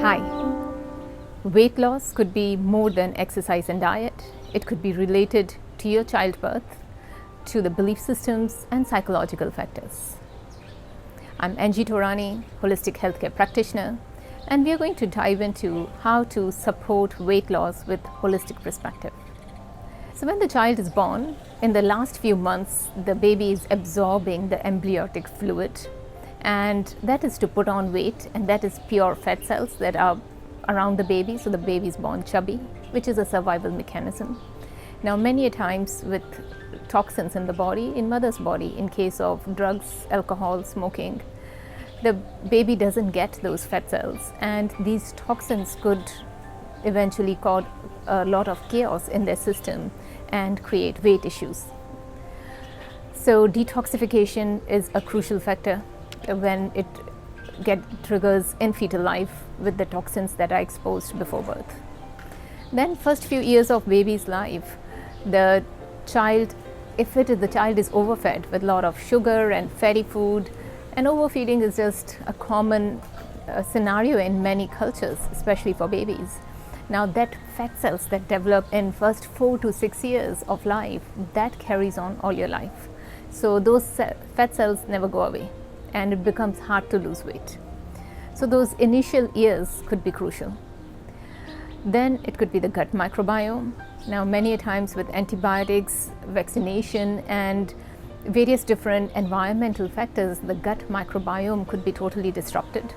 Hi. Weight loss could be more than exercise and diet. It could be related to your childbirth, to the belief systems and psychological factors. I'm Angie Torani, holistic healthcare practitioner, and we are going to dive into how to support weight loss with holistic perspective. So when the child is born, in the last few months, the baby is absorbing the amniotic fluid, and that is to put on weight, and that is pure fat cells that are around the baby, so the baby is born chubby, which is a survival mechanism. Now many a times with toxins in the body, in mother's body, in case of drugs, alcohol, smoking, the baby doesn't get those fat cells, and these toxins could eventually cause a lot of chaos in their system and create weight issues. So detoxification is a crucial factor when it triggers in fetal life with the toxins that are exposed before birth. Then first few years of baby's life, the child is overfed with a lot of sugar and fatty food, and overfeeding is just a common scenario in many cultures, especially for babies. Now that fat cells that develop in first 4 to 6 years of life, that carries on all your life. So those fat cells never go away, and it becomes hard to lose weight. So those initial years could be crucial. Then it could be the gut microbiome. Now many times with antibiotics, vaccination and various different environmental factors, the gut microbiome could be totally disrupted.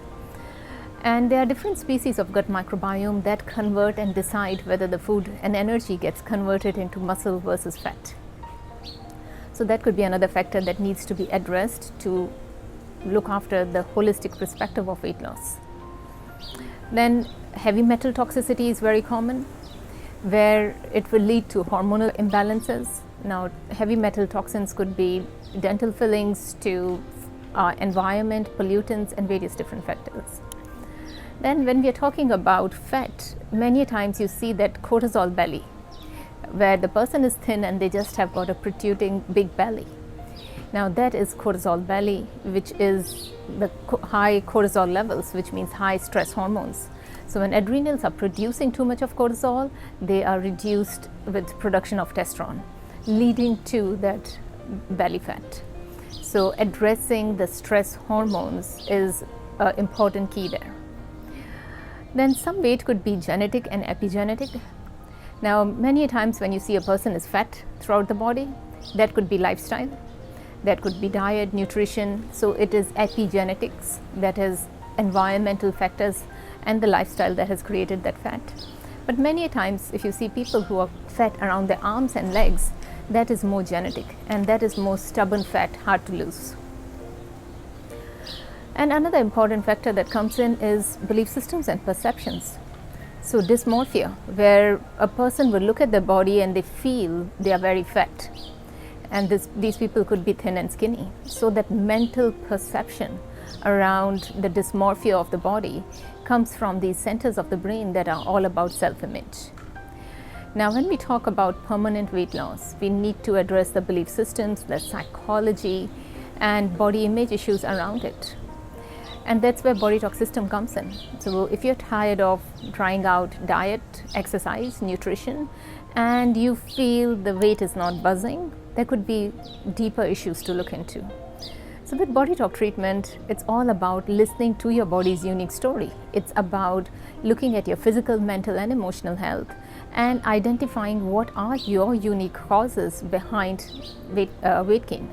And there are different species of gut microbiome that convert and decide whether the food and energy gets converted into muscle versus fat. So that could be another factor that needs to be addressed to look after the holistic perspective of weight loss. Then heavy metal toxicity is very common, where it will lead to hormonal imbalances. Now heavy metal toxins could be dental fillings to environment, pollutants and various different factors. Then when we are talking about fat, many times you see that cortisol belly, where the person is thin and they just have got a protruding big belly. Now that is cortisol belly, which is the high cortisol levels, which means high stress hormones. So when adrenals are producing too much of cortisol, they are reduced with production of testosterone, leading to that belly fat. So addressing the stress hormones is an important key there. Then some weight could be genetic and epigenetic. Now many times when you see a person is fat throughout the body, that could be lifestyle. That could be diet, nutrition. So it is epigenetics, that is environmental factors and the lifestyle that has created that fat. But many times if you see people who are fat around their arms and legs, that is more genetic, and that is more stubborn fat, hard to lose. And another important factor that comes in is belief systems and perceptions. So dysmorphia, where a person will look at their body and they feel they are very fat. And these people could be thin and skinny. So that mental perception around the dysmorphia of the body comes from these centers of the brain that are all about self-image. Now when we talk about permanent weight loss, we need to address the belief systems, the psychology and body image issues around it. And that's where BodyTalk system comes in. So if you're tired of trying out diet, exercise, nutrition, and you feel the weight is not buzzing, there could be deeper issues to look into. So with BodyTalk treatment, it's all about listening to your body's unique story. It's about looking at your physical, mental and emotional health and identifying what are your unique causes behind weight gain.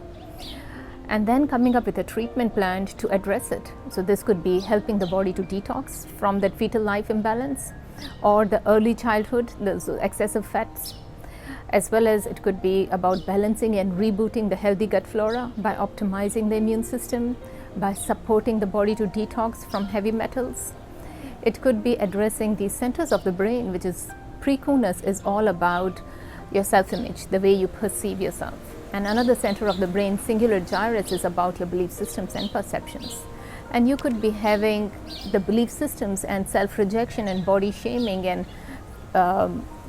And then coming up with a treatment plan to address it. So this could be helping the body to detox from that fetal life imbalance or the early childhood, the excessive fats, as well as it could be about balancing and rebooting the healthy gut flora by optimizing the immune system, by supporting the body to detox from heavy metals. It could be addressing these centers of the brain, which is precuneus is all about your self-image, the way you perceive yourself. And another center of the brain, singular gyrus, is about your belief systems and perceptions. And you could be having the belief systems and self-rejection and body shaming and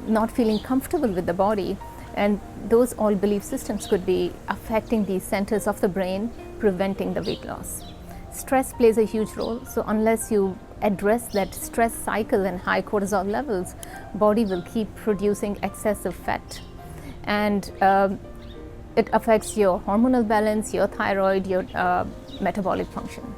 not feeling comfortable with the body. And those all belief systems could be affecting these centers of the brain, preventing the weight loss. Stress plays a huge role. So unless you address that stress cycle and high cortisol levels, body will keep producing excessive fat, and it affects your hormonal balance, your thyroid, your metabolic function.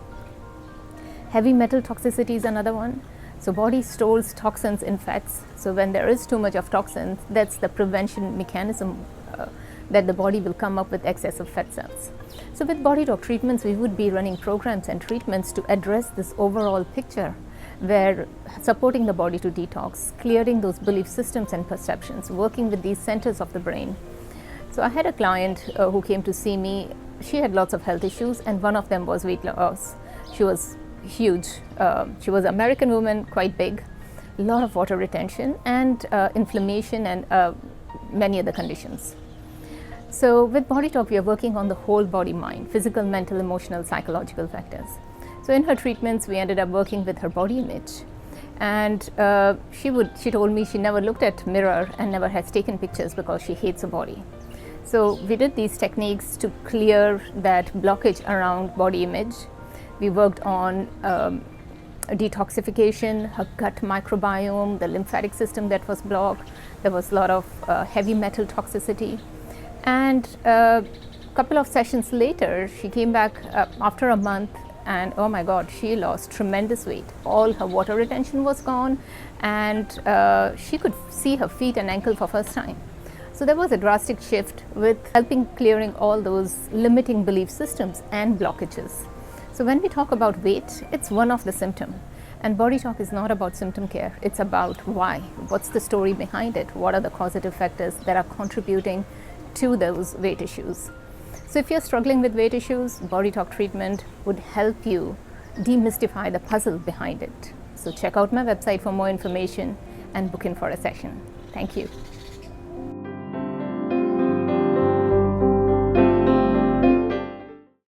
Heavy metal toxicity is another one. So body stores toxins in fats. So when there is too much of toxins, that's the prevention mechanism that the body will come up with excessive fat cells. So with BodyTalk treatments, we would be running programs and treatments to address this overall picture, where supporting the body to detox, clearing those belief systems and perceptions, working with these centers of the brain. So I had a client who came to see me. She had lots of health issues, and one of them was weight loss. She was huge. She was an American woman, quite big, a lot of water retention and inflammation and many other conditions. So with BodyTalk, we are working on the whole body mind, physical, mental, emotional, psychological factors. So in her treatments, we ended up working with her body image. And she told me she never looked at mirror and never has taken pictures because she hates her body. So we did these techniques to clear that blockage around body image. We worked on detoxification, her gut microbiome, the lymphatic system that was blocked. There was a lot of heavy metal toxicity. And a couple of sessions later, she came back after a month, and oh my God, she lost tremendous weight. All her water retention was gone, and she could see her feet and ankle for first time. So there was a drastic shift with helping clearing all those limiting belief systems and blockages. So when we talk about weight, it's one of the symptoms. And BodyTalk is not about symptom care. It's about why. What's the story behind it? What are the causative factors that are contributing to those weight issues? So if you're struggling with weight issues, BodyTalk treatment would help you demystify the puzzle behind it. So check out my website for more information and book in for a session. Thank you.